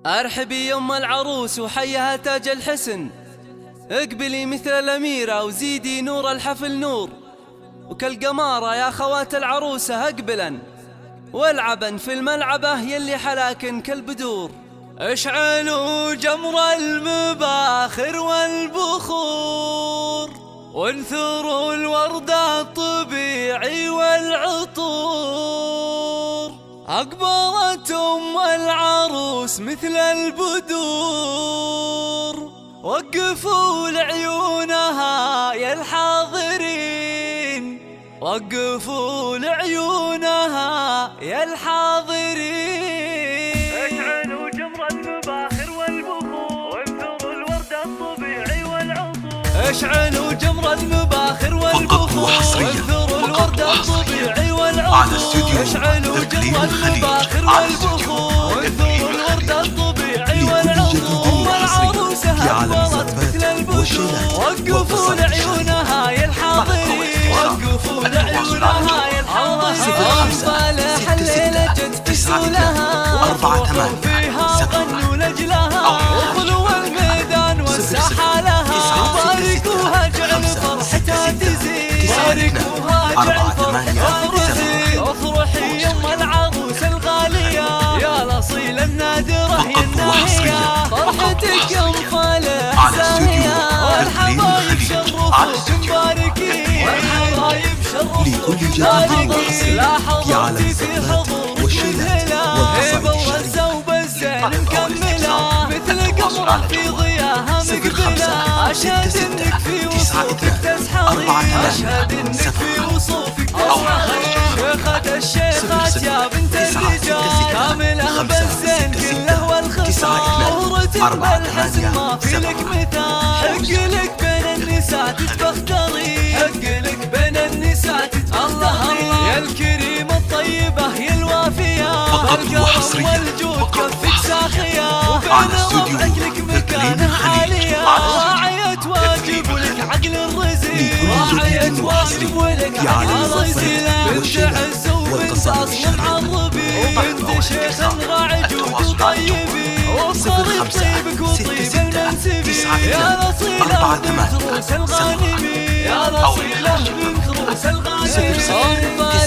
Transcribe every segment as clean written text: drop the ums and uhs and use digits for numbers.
ارحبي يم العروس وحيها تاج الحسن، اقبلي مثل الأميرة وزيدي نور الحفل نور، وكالقمارة يا خوات العروسة اقبلا والعبا في الملعبة يلي حلاكن كالبدور. اشعلوا جمر المباخر والبخور، وانثروا الورد الطبيعي والعطور، أقبلت أم العروس مثل البدور، وقفوا لعيونها يا الحاضرين، وقفوا لعيونها يا الحاضرين. اشعلوا جمر المباخر والبخور، وانثروا الورد الطبيعي والعطور، اشعلوا جمر المباخر والبخور، وانثروا الورد الطبيعي والعطور، اشعلوا جمر المباخر والبخور، وانثروا الورد الطبيعي والعطور، والعروسة أقبلت مثل البدور، وقفوا لعيونها يا الحاضرين، وقفوا لعيونها يا الحاضرين. صالح الليلة جت تسولها، وفرحوا فيها غنوا لجلها، وخلوا الميدان والساحة لها، وباركوها جعل فرحتها تزيد، باركوها جعل فرحتها تزيد. افرحي يم العروس الغالية يا الأصيلة النادرة يا الناهية، فرحتك يم صالح زاهية، والحبايب شرفوك مباركين، والحبايب شرفوك مباركين. لاحظتي في حضور مثلها هيبة وهزة وبزين مكملة، مثل قمرة في ضياها مقبلة، أشهد إنك في وصوفك تسحرين، أشهد إنك في وصوفك تسحرين. شيخة الشيخات يا بنت الرجال، كاملة بالزين كله والخصال، ورتب بالحسن ما في لك مثال، حق لك بين النساء تتبختري، حق لك بين النساء تتبختري، يا الكريمة الطيبة يا الوافية، الكرم والجود كفك ساخية، وبين ربعك لك مكانة عالية، راعية واجب ولك عقل الرزيق، راعية واجب ولك عقل الرزيق، بنت عز وبنت أصل معربي، وبنت شيخ راعي جود وطيبي، وبصريف طيبك وطيب المنسبي، يا الأصيلة بنت روس الغانمي، يا الأصيلة بنت روس الغانمي.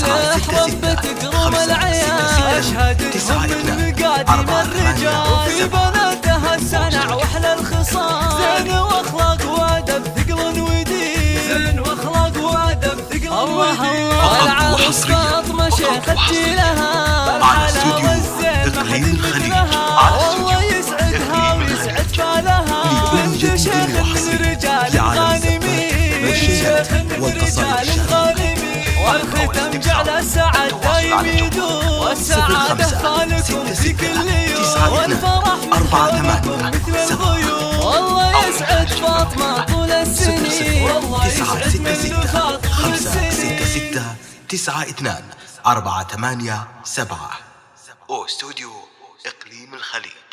صالح ربة تكرم العيال، أشهدتهم من مقادم الرجال، وفي بناتها السنع وأحلى الخصال، زين وأخلاق وأدب ثقل ودين، زين وأخلاق وأدب ثقل ودين. العروس فاطمة شيخة جيلها، بالحلا والزين ما حد مثلها، والله يسعدها ويسعد بالها، بنت شيخ من رجال الغانمين، بنت شيخ من رجال الغانمين، والختم جعل السعد دايم يدوم، والسعادة خالكم في كل يوم، والفرح محوركم مثل الغيوم، والله يسعد فاطمة طول السنين، والله يسعد من خاطر السنين. 962 487 أو استوديو إقليم الخليج.